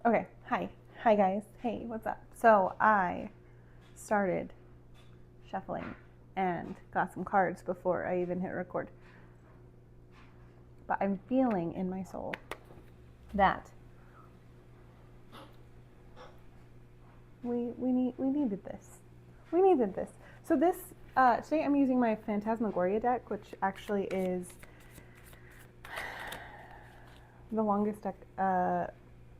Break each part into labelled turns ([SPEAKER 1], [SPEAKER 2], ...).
[SPEAKER 1] Okay, hi guys. Hey, what's up? So I started shuffling and got some cards before I even hit record. But I'm feeling in my soul that we needed this. We needed this. So this today I'm using my Phantasmagoria deck, which actually is the longest deck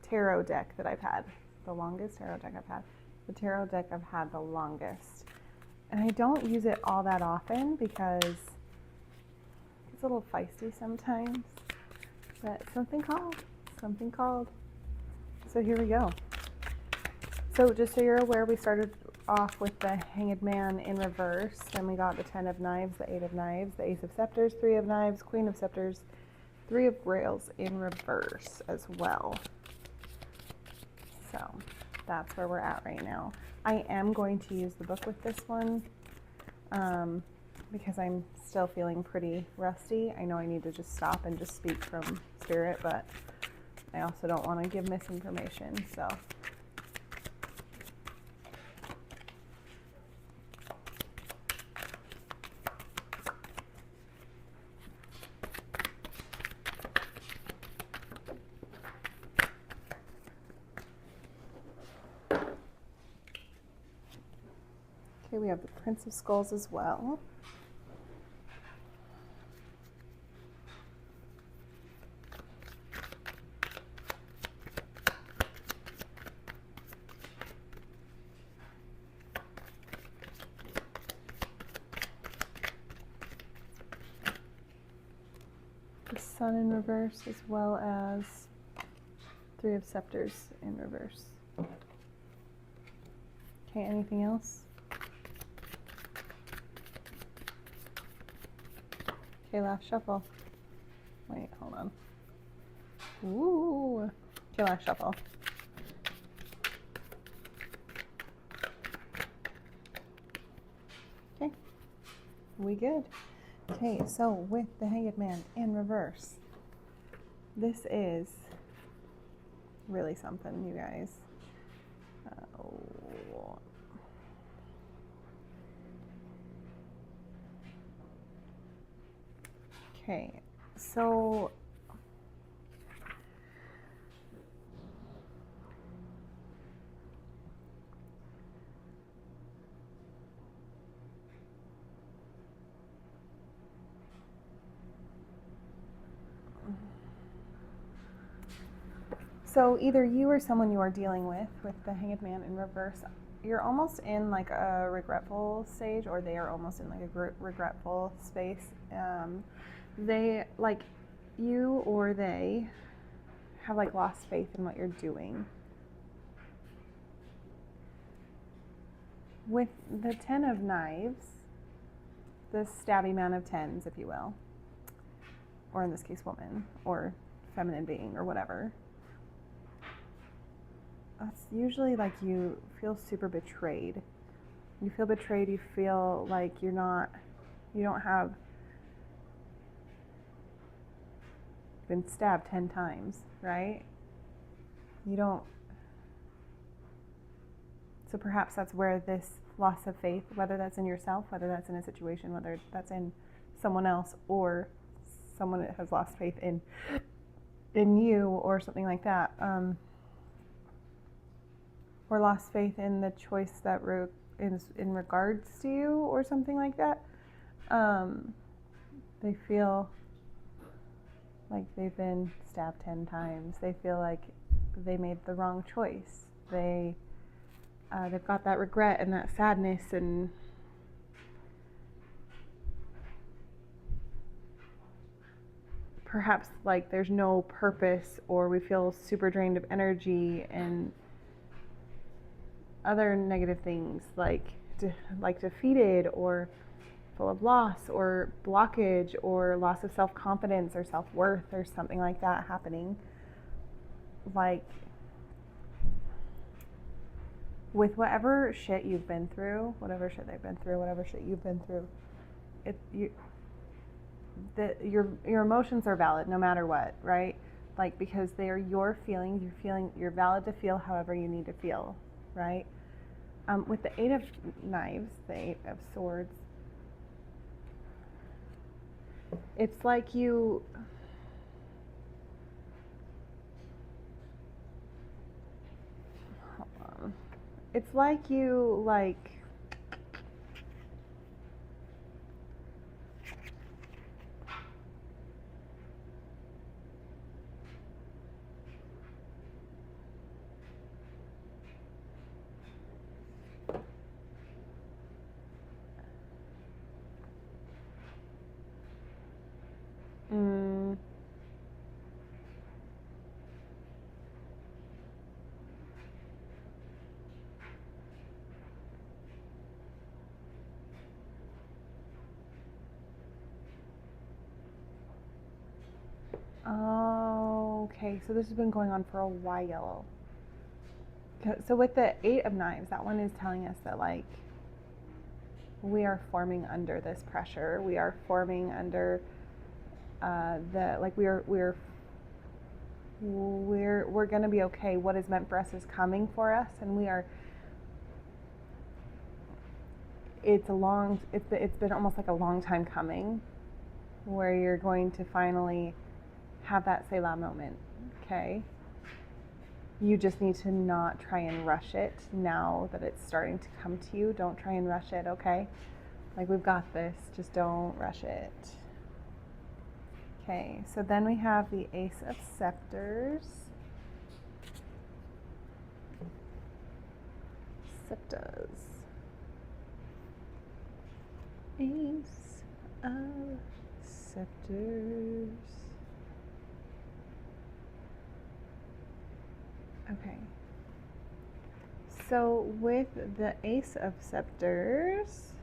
[SPEAKER 1] tarot deck that I've had. The longest tarot deck I've had. The tarot deck I've had the longest. And I don't use it all that often because it's a little feisty sometimes. But something called. So here we go. So just so you're aware, we started off with the Hanged Man in reverse. Then we got the 10 of Knives, the 8 of Knives, the Ace of Scepters, 3 of Knives, Queen of Scepters, 3 of Grails in reverse as well. So that's where we're at right now. I am going to use the book with this one because I'm still feeling pretty rusty. I know I need to just stop and just speak from spirit, but I also don't want to give misinformation. So okay, we have the Prince of Skulls as well. The Sun in reverse as well as 3 of Scepters in reverse. Okay, anything else? Okay, last shuffle. Wait, hold on. Ooh. Okay, last shuffle. Okay, we good. Okay, so with the Hanged Man in reverse, this is really something, you guys. Okay, so either you or someone you are dealing with the Hanged Man in reverse, you're almost in like a regretful stage, or they are almost in like a regretful space. They, like, you or they have like lost faith in what you're doing. With the 10 of Knives, the stabby man of tens, if you will, or in this case, woman, or feminine being, or whatever, that's usually like you feel super betrayed. You feel betrayed, you feel like you don't have been stabbed 10 times, right? You don't. So perhaps that's where this loss of faith, whether that's in yourself, whether that's in a situation, whether that's in someone else, or someone that has lost faith in you, or something like that, or lost faith in the choice that in regards to you, or something like that. They feel like they've been stabbed 10 times. They feel like they made the wrong choice. They've got that regret and that sadness, and perhaps like there's no purpose, or we feel super drained of energy and other negative things like defeated, or full of loss, or blockage, or loss of self-confidence or self-worth, or something like that happening. Like, with whatever shit you've been through, whatever shit they've been through, whatever shit you've been through, your emotions are valid no matter what, right? like, because they are your feelings. You're valid to feel however you need to feel, right? With the Eight of Knives, the Eight of Swords, it's like you, hold on. It's like you, like, mm, oh, okay, so this has been going on for a while. So with the Eight of Knives, that one is telling us that, like, we are forming under this pressure. We are forming under we're going to be okay. What is meant for us is coming for us, and it's been almost like a long time coming, where you're going to finally have that Selah moment, okay? You just need to not try and rush it now that it's starting to come to you. Don't try and rush it, okay? Like, we've got this, just don't rush it. Okay, so then we have the Ace of Scepters. Scepters. Ace of Scepters. Okay. So with the Ace of Scepters,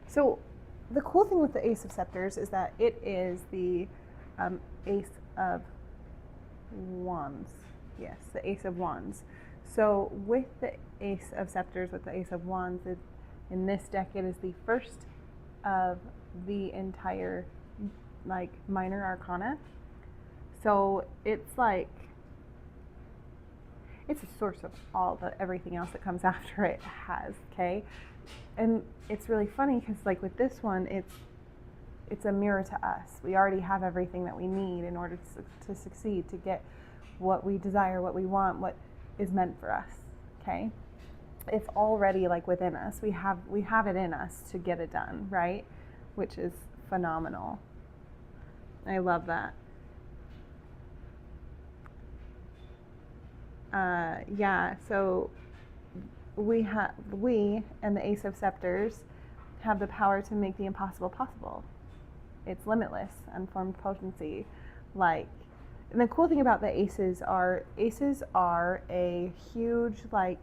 [SPEAKER 1] so the cool thing with the Ace of Scepters is that it is the Ace of Wands. Yes, the Ace of Wands. So with the Ace of Scepters, with the Ace of Wands, in this deck, it is the first of the entire, like, minor arcana. So it's like, it's a source of everything else that comes after it has, okay? And it's really funny because, like, with this one, it's a mirror to us. We already have everything that we need in order to succeed, to get what we desire, what we want, what is meant for us, okay? It's already, like, within us. We have it in us to get it done, right? Which is phenomenal. I love that. Yeah, so we and the Ace of Scepters have the power to make the impossible possible. It's limitless, unformed potency. Like, and the cool thing about the aces are a huge, like,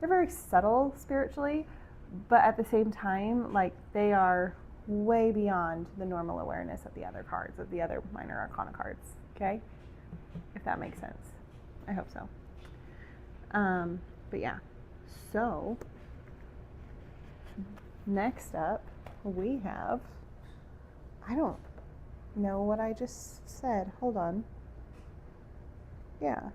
[SPEAKER 1] they're very subtle spiritually, but at the same time, like, they are way beyond the normal awareness of the other cards, of the other minor arcana cards, okay? If that makes sense. I hope so. But yeah, so next up we have, I don't know what I just said. Hold on. Yeah.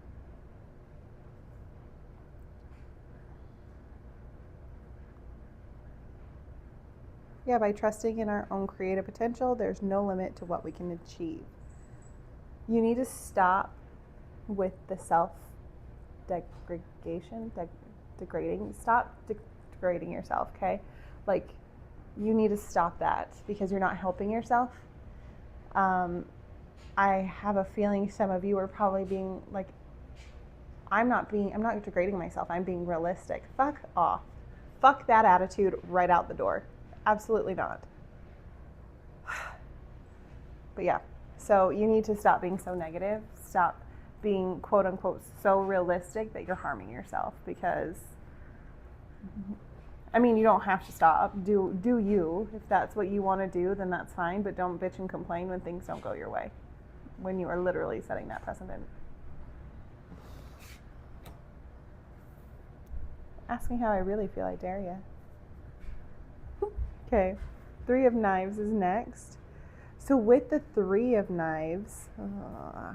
[SPEAKER 1] Yeah, by trusting in our own creative potential, there's no limit to what we can achieve. You need to stop with the degrading. Stop degrading yourself, okay? Like, you need to stop that because you're not helping yourself. I have a feeling some of you are probably being like, I'm not degrading myself. I'm being realistic. Fuck off. Fuck that attitude right out the door. Absolutely not. But yeah, so you need to stop being so negative. Stop being, quote unquote, so realistic that you're harming yourself, because, I mean, you don't have to stop. Do you. If that's what you want to do, then that's fine, but don't bitch and complain when things don't go your way. when you are literally setting that precedent. Ask me how I really feel, I dare you. Okay, Three of Knives is next. So with the Three of Knives, I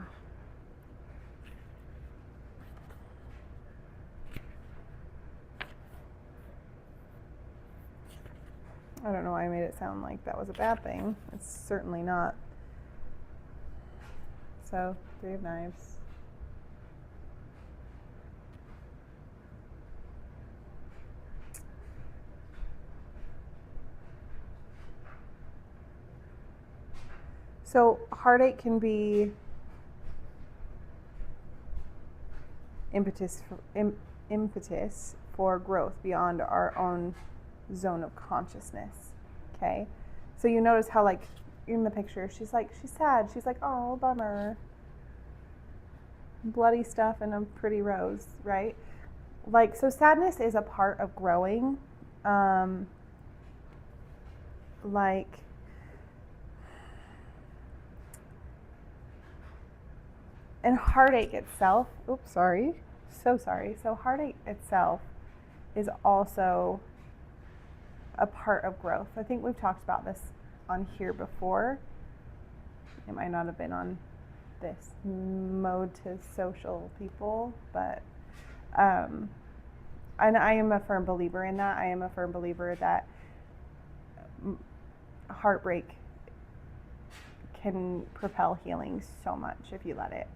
[SPEAKER 1] don't know why I made it sound like that was a bad thing. It's certainly not. So, Three of Knives. So, heartache can be impetus for growth beyond our own zone of consciousness. Okay? So you notice how, like, in the picture, she's sad. She's like, oh, bummer. Bloody stuff and a pretty rose, right? Like, so sadness is a part of growing. Like, and heartache itself, oops, sorry. So sorry. So heartache itself is also a part of growth. I think we've talked about this on here before. It might not have been on this mode to social people, but and I am a firm believer in that. I am a firm believer that heartbreak can propel healing so much if you let it.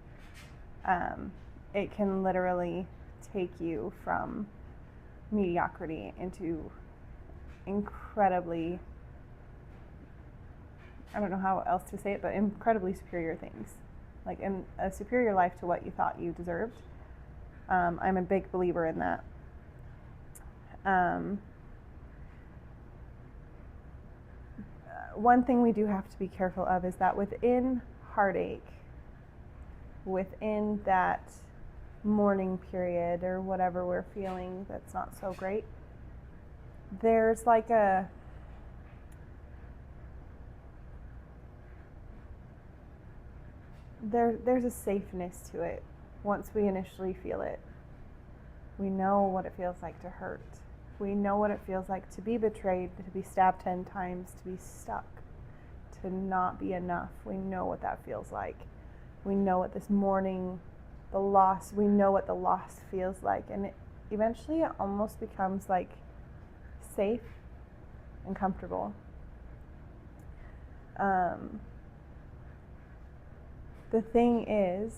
[SPEAKER 1] It can literally take you from mediocrity into incredibly, I don't know how else to say it, but incredibly superior things. Like in a superior life to what you thought you deserved. I'm a big believer in that. One thing we do have to be careful of is that within heartache, within that mourning period or whatever we're feeling that's not so great, there's like there's a safeness to it once we initially feel it. We know what it feels like to hurt. We know what it feels like to be betrayed, to be stabbed 10 times, to be stuck, to not be enough. We know what that feels like. We know what this mourning, the loss, we know what the loss feels like. And eventually it almost becomes like safe and comfortable. The thing is,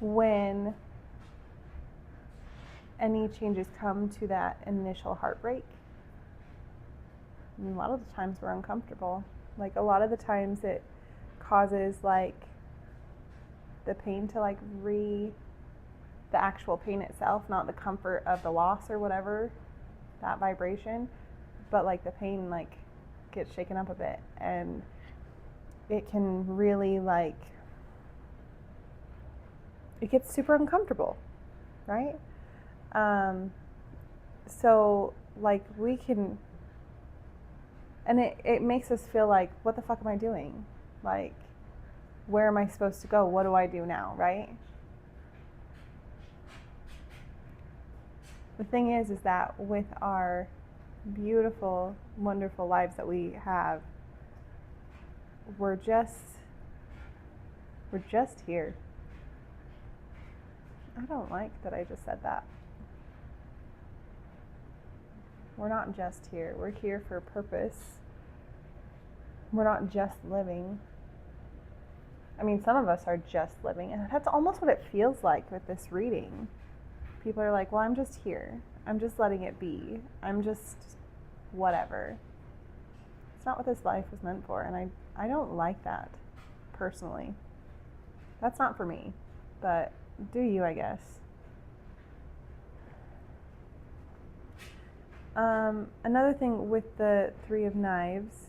[SPEAKER 1] when any changes come to that initial heartbreak, a lot of the times we're uncomfortable. Like a lot of the times it causes like the pain to like the actual pain itself, not the comfort of the loss or whatever, that vibration, but like the pain like gets shaken up a bit, and it can really like, it gets super uncomfortable, right? So like we can, and it makes us feel like, what the fuck am I doing? Like, where am I supposed to go? What do I do now, right? The thing is that with our beautiful, wonderful lives that we have, we're just here. I don't like that I just said that. We're not just here. We're here for a purpose. We're not just living. I mean, some of us are just living, and that's almost what it feels like with this reading. People are like, well, I'm just here. I'm just letting it be. I'm just whatever. It's not what this life was meant for, and I don't like that, personally. That's not for me, but do you, I guess. Another thing with the Three of Knives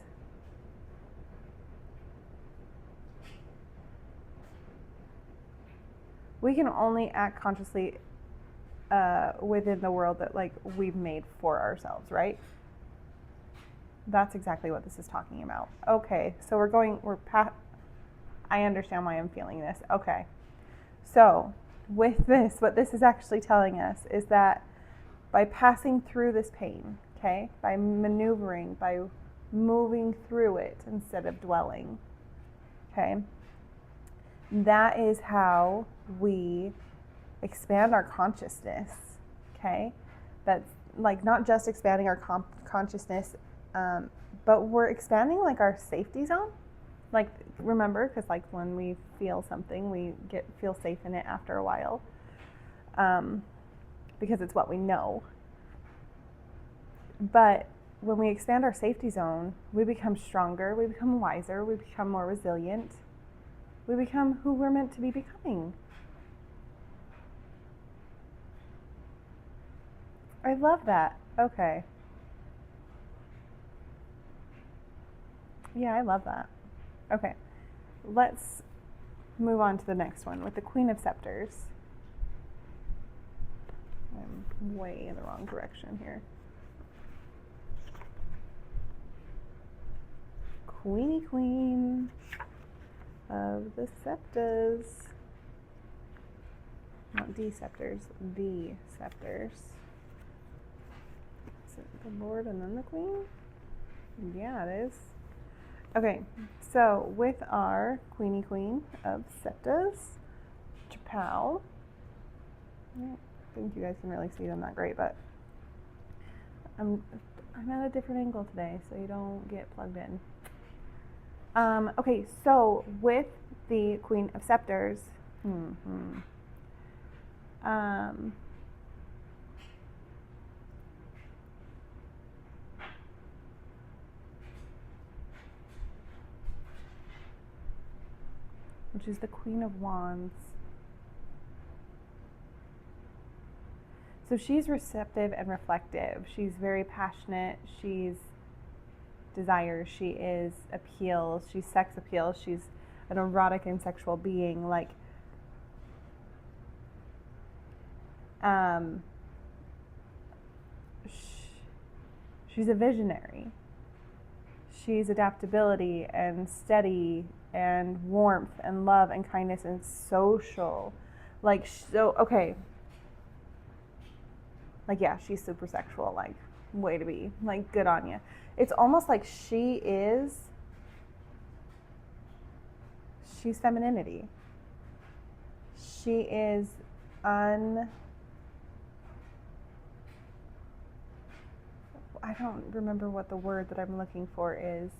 [SPEAKER 1] we can only act consciously within the world that like we've made for ourselves, right? That's exactly what this is talking about. Okay, so we're past, I understand why I'm feeling this. Okay, so with this, what this is actually telling us is that by passing through this pain, okay, by maneuvering, by moving through it instead of dwelling, okay, that is how we expand our consciousness, okay? That's like not just expanding our consciousness, but we're expanding like our safety zone. Like, remember, because like when we feel something, we feel safe in it after a while, because it's what we know. But when we expand our safety zone, we become stronger, we become wiser, we become more resilient, we become who we're meant to be becoming. I love that. Okay. Yeah, I love that. Okay. Let's move on to the next one with the Queen of Scepters. I'm way in the wrong direction here. Queenie Queen of the Scepters. Not the Scepters, the Scepters. Is it the Lord and then the Queen? Yeah, it is. Okay, so with our Queenie Queen of Scepters, Chapow. I don't think you guys can really see them that great, but I'm at a different angle today, so you don't get plugged in. Okay, so with the Queen of Scepters, which is the Queen of Wands. So she's receptive and reflective. She's very passionate. She's desire. She is appeal. She's sex appeal. She's an erotic and sexual being. Like, she's a visionary. She's adaptability and steady and warmth and love and kindness and social. Like, so, okay. Like, yeah, she's super sexual. Like, way to be. Like, good on you. It's almost like she's femininity. She is I don't remember what the word that I'm looking for is.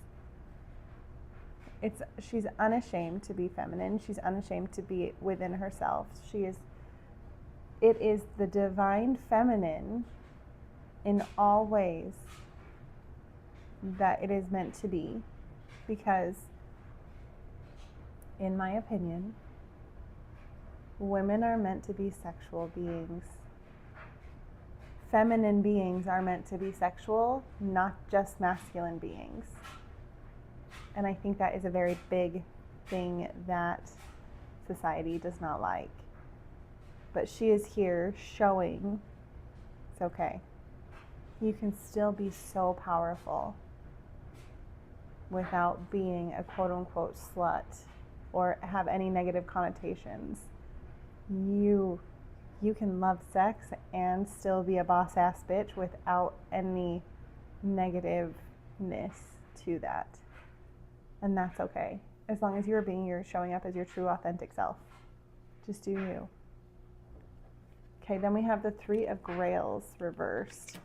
[SPEAKER 1] She's unashamed to be feminine. She's unashamed to be within herself. It is the divine feminine in all ways that it is meant to be, because in my opinion, women are meant to be sexual beings. Feminine beings are meant to be sexual, not just masculine beings. And I think that is a very big thing that society does not like. But she is here showing it's okay. You can still be so powerful without being a quote-unquote slut or have any negative connotations. You can love sex and still be a boss-ass bitch without any negativeness to that. And that's okay. As long as you're showing up as your true, authentic self. Just do you. Okay, then we have the Three of Grails reversed.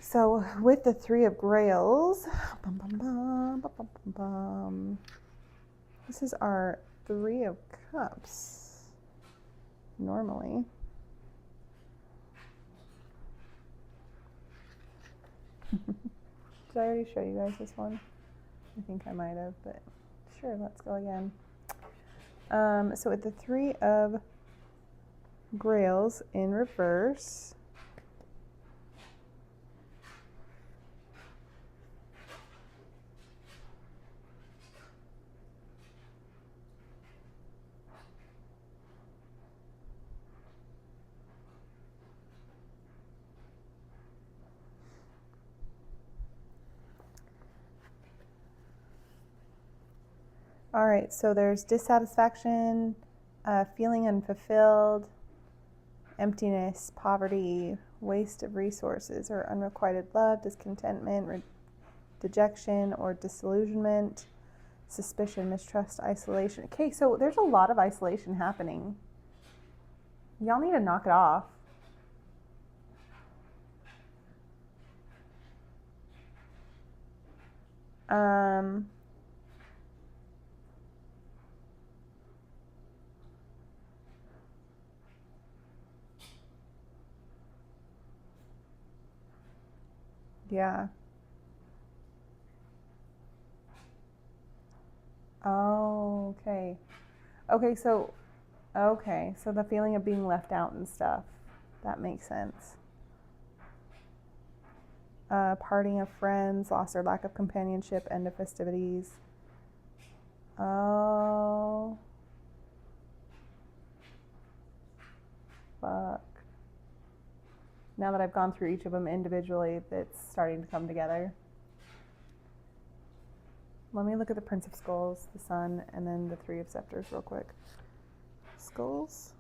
[SPEAKER 1] So with the Three of Grails, this is our Three of Cups. Normally. Did I already show you guys this one? I think I might have, but sure, let's go again. So with the Three of Grails in reverse, All right, so there's dissatisfaction, feeling unfulfilled, emptiness, poverty, waste of resources, or unrequited love, discontentment, dejection, or disillusionment, suspicion, mistrust, isolation. Okay, so there's a lot of isolation happening. Y'all need to knock it off. Yeah. Oh, okay. Okay, so the feeling of being left out and stuff. That makes sense. Parting of friends, loss or lack of companionship, end of festivities. Oh. Fuck. Now that I've gone through each of them individually, it's starting to come together. Let me look at the Prince of Skulls, the Sun, and then the Three of Scepters real quick. Skulls.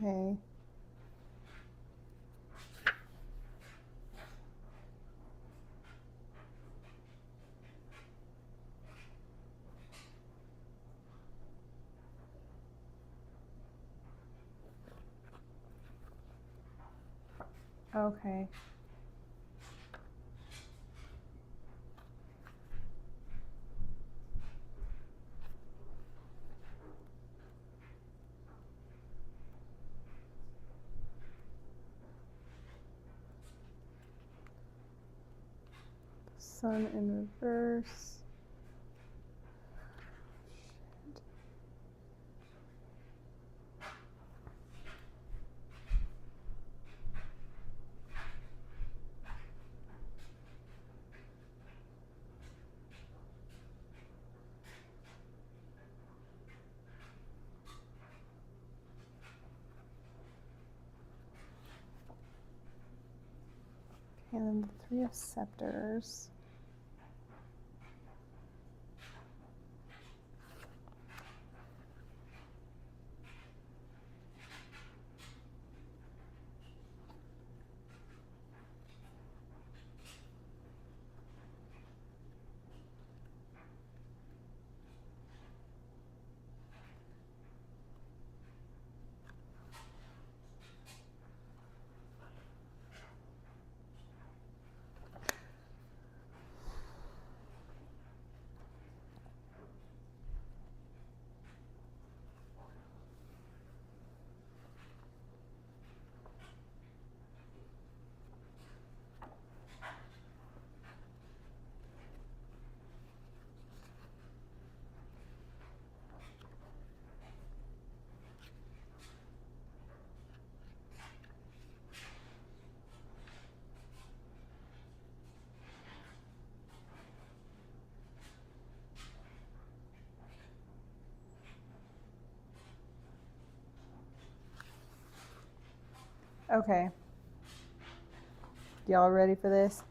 [SPEAKER 1] Okay. Okay. Sun in reverse. Shit. And the Three of Scepters. Okay. Y'all ready for this?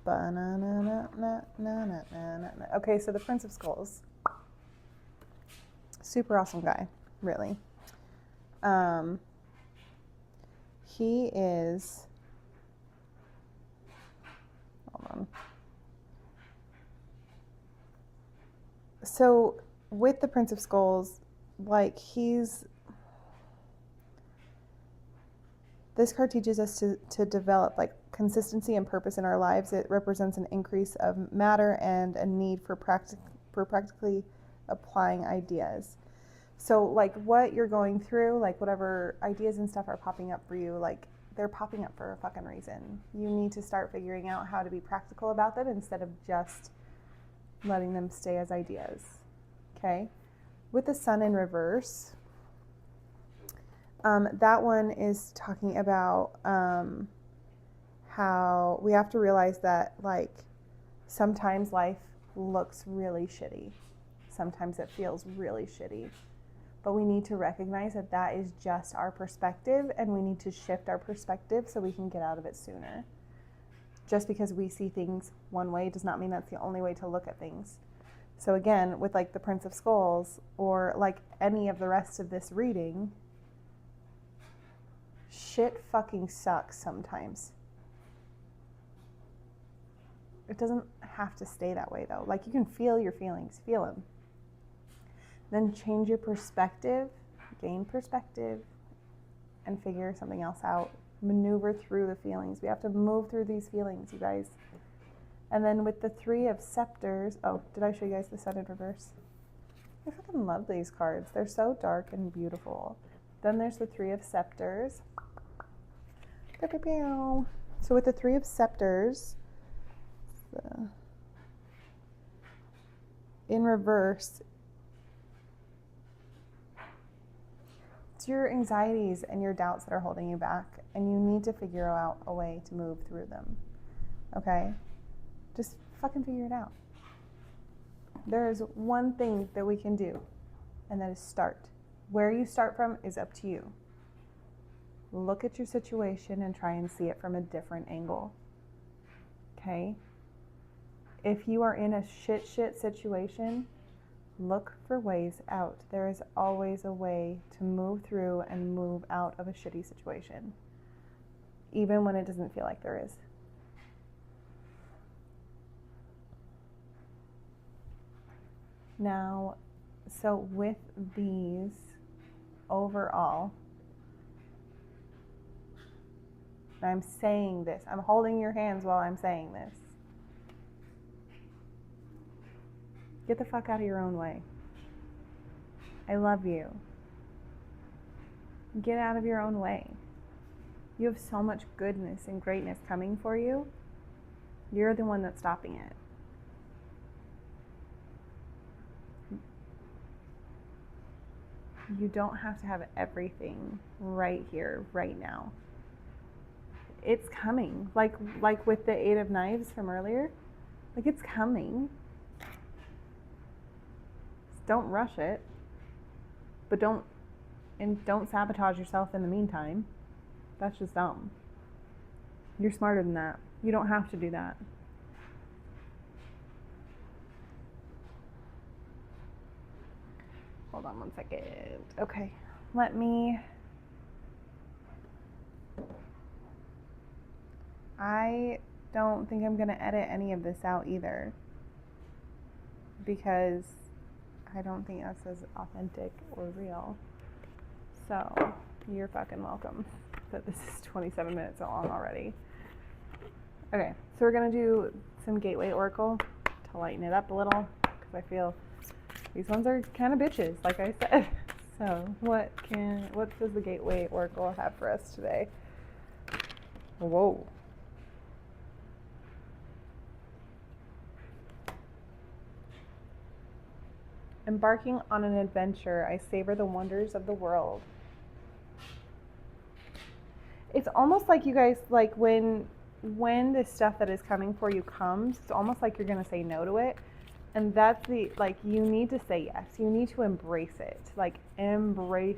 [SPEAKER 1] Okay, so the Prince of Skulls. Super awesome guy, really. He is, hold on. So with the Prince of Skulls, like this card teaches us to develop like consistency and purpose in our lives. It represents an increase of matter and a need for practically applying ideas. So like what you're going through, like whatever ideas and stuff are popping up for you, like they're popping up for a fucking reason. You need to start figuring out how to be practical about them instead of just letting them stay as ideas. Okay? With the Sun in reverse, that one is talking about how we have to realize that like sometimes life looks really shitty. Sometimes it feels really shitty. But we need to recognize that that is just our perspective, and we need to shift our perspective so we can get out of it sooner. Just because we see things one way does not mean that's the only way to look at things. So again, with like the Prince of Skulls, or like any of the rest of this reading, shit fucking sucks sometimes. It doesn't have to stay that way though. Like, you can feel your feelings, feel them. Then change your perspective, gain perspective, and figure something else out. Maneuver through the feelings. We have to move through these feelings, you guys. And then with the Three of Scepters, oh, did I show you guys the Sun in reverse? I fucking love these cards. They're so dark and beautiful. Then there's the Three of Scepters. So with the Three of Scepters, in reverse, it's your anxieties and your doubts that are holding you back, and you need to figure out a way to move through them. Okay? Just fucking figure it out. There is one thing that we can do, and that is start. Where you start from is up to you. Look at your situation and try and see it from a different angle. Okay? If you are in a shit situation, look for ways out. There is always a way to move through and move out of a shitty situation, even when it doesn't feel like there is. Now, so with these, overall, I'm saying this, I'm holding your hands while I'm saying this. Get the fuck out of your own way. I love you. Get out of your own way. You have so much goodness and greatness coming for you. You're the one that's stopping it. You don't have to have everything right here, right now. It's coming. Like with the Eight of Knives from earlier. Like, it's coming. Don't rush it. But don't sabotage yourself in the meantime. That's just dumb. You're smarter than that. You don't have to do that. Hold on one second. Okay, I don't think I'm going to edit any of this out either, because I don't think that's as authentic or real. So, you're fucking welcome that this is 27 minutes long already. Okay, so we're going to do some Gateway Oracle to lighten it up a little, because I feel these ones are kind of bitches, like I said. So, what does the Gateway Oracle have for us today? Whoa. Embarking on an adventure, I savor the wonders of the world. It's almost like, you guys, like when this stuff that is coming for you comes, it's almost like you're going to say no to it. And that's you need to say yes. You need to embrace it. Like, embrace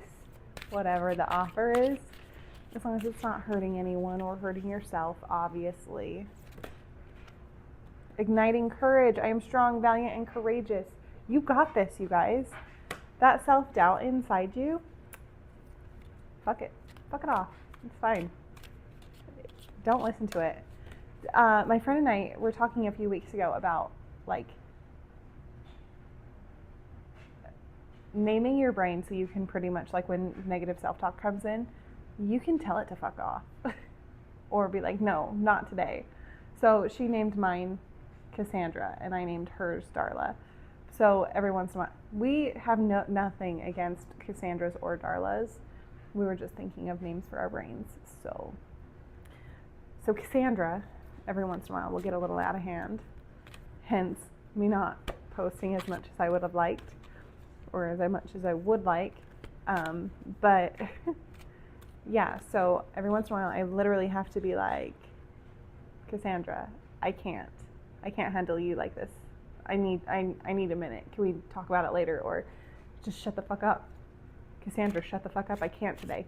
[SPEAKER 1] whatever the offer is, as long as it's not hurting anyone or hurting yourself, obviously. Igniting courage. I am strong, valiant, and courageous. You got this, you guys. That self-doubt inside you, fuck it. Fuck it off. It's fine. Don't listen to it. My friend and I were talking a few weeks ago about, naming your brain so you can pretty much, when negative self-talk comes in, you can tell it to fuck off. Or be like, no, not today. So she named mine Cassandra, and I named hers Darla. So every once in a while, we have nothing against Cassandras or Darlas. We were just thinking of names for our brains. So Cassandra, every once in a while, will get a little out of hand. Hence, me not posting as much as I would have liked, or as much as I would like. But yeah, so every once in a while, I literally have to be like, Cassandra, I can't handle you like this. I need a minute. Can we talk about it later? Or just shut the fuck up. Cassandra, shut the fuck up. I can't today.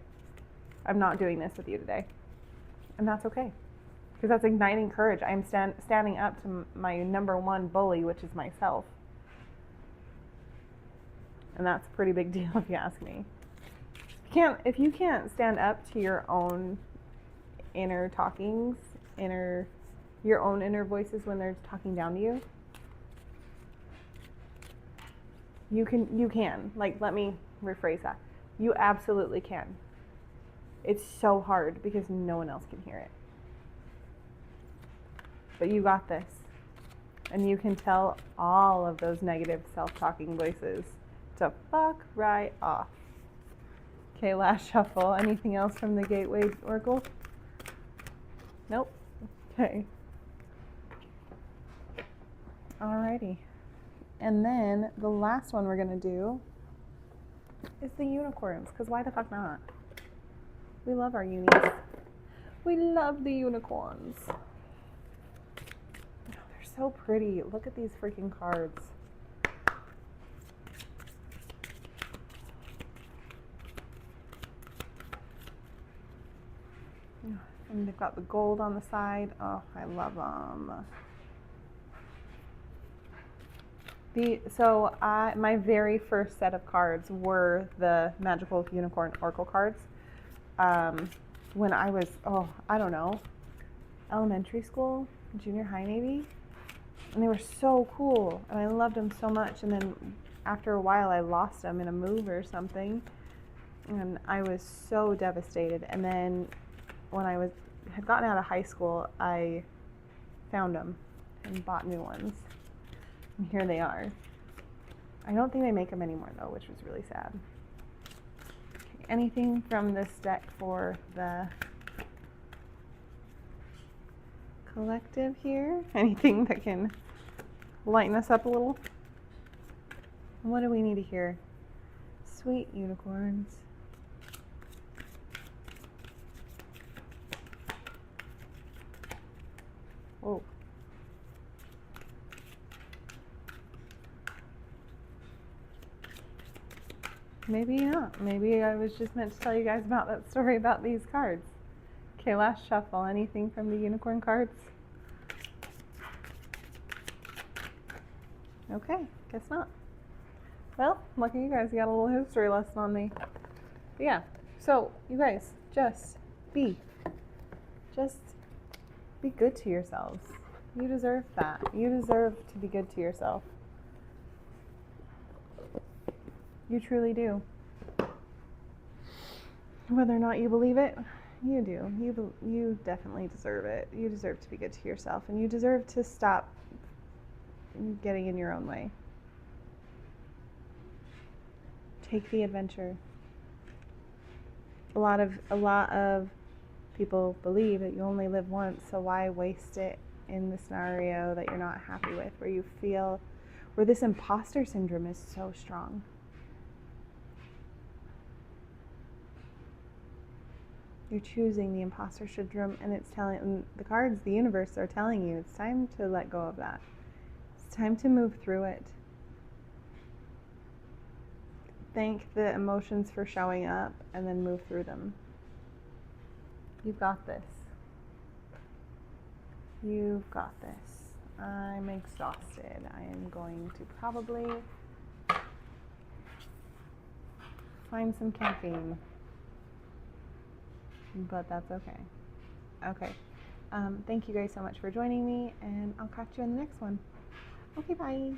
[SPEAKER 1] I'm not doing this with you today. And that's okay. Because that's igniting courage. I'm standing up to my number one bully, which is myself. And that's a pretty big deal if you ask me. If you can't stand up to your own inner talkings, your own inner voices when they're talking down to you, you can. Like, let me rephrase that. You absolutely can. It's so hard because no one else can hear it. But you got this. And you can tell all of those negative self-talking voices to fuck right off. Okay, last shuffle. Anything else from the Gateway Oracle? Nope. Okay. Alrighty. And then the last one we're going to do is the unicorns, because why the fuck not? We love our unis. We love the unicorns. Oh, they're so pretty. Look at these freaking cards. And they've got the gold on the side. Oh, I love them. My very first set of cards were the Magical Unicorn Oracle cards. When I was, I don't know, elementary school, junior high maybe. And they were so cool. And I loved them so much. And then after a while, I lost them in a move or something. And I was so devastated. And then when I had gotten out of high school, I found them and bought new ones. And here they are. I don't think they make them anymore though, which was really sad. Okay, anything from this deck for the collective here? Anything that can lighten us up a little? What do we need to hear? Sweet unicorns. Oh. Maybe not. Maybe I was just meant to tell you guys about that story about these cards. Okay, last shuffle. Anything from the unicorn cards? Okay, guess not. Well, lucky you guys, you got a little history lesson on me. But yeah, so you guys, just be good to yourselves. You deserve that. You deserve to be good to yourself. You truly do. Whether or not you believe it, you do. You definitely deserve it. You deserve to be good to yourself, and you deserve to stop getting in your own way. Take the adventure. A lot of people believe that you only live once, so why waste it in the scenario that you're not happy with, where this imposter syndrome is so strong. You're choosing the imposter syndrome, and the cards, the universe are telling you it's time to let go of that. It's time to move through it. Thank the emotions for showing up and then move through them. You've got this. You've got this. I'm exhausted. I am going to probably find some caffeine. But that's okay. Okay. Thank you guys so much for joining me, and I'll catch you in the next one. Okay, bye.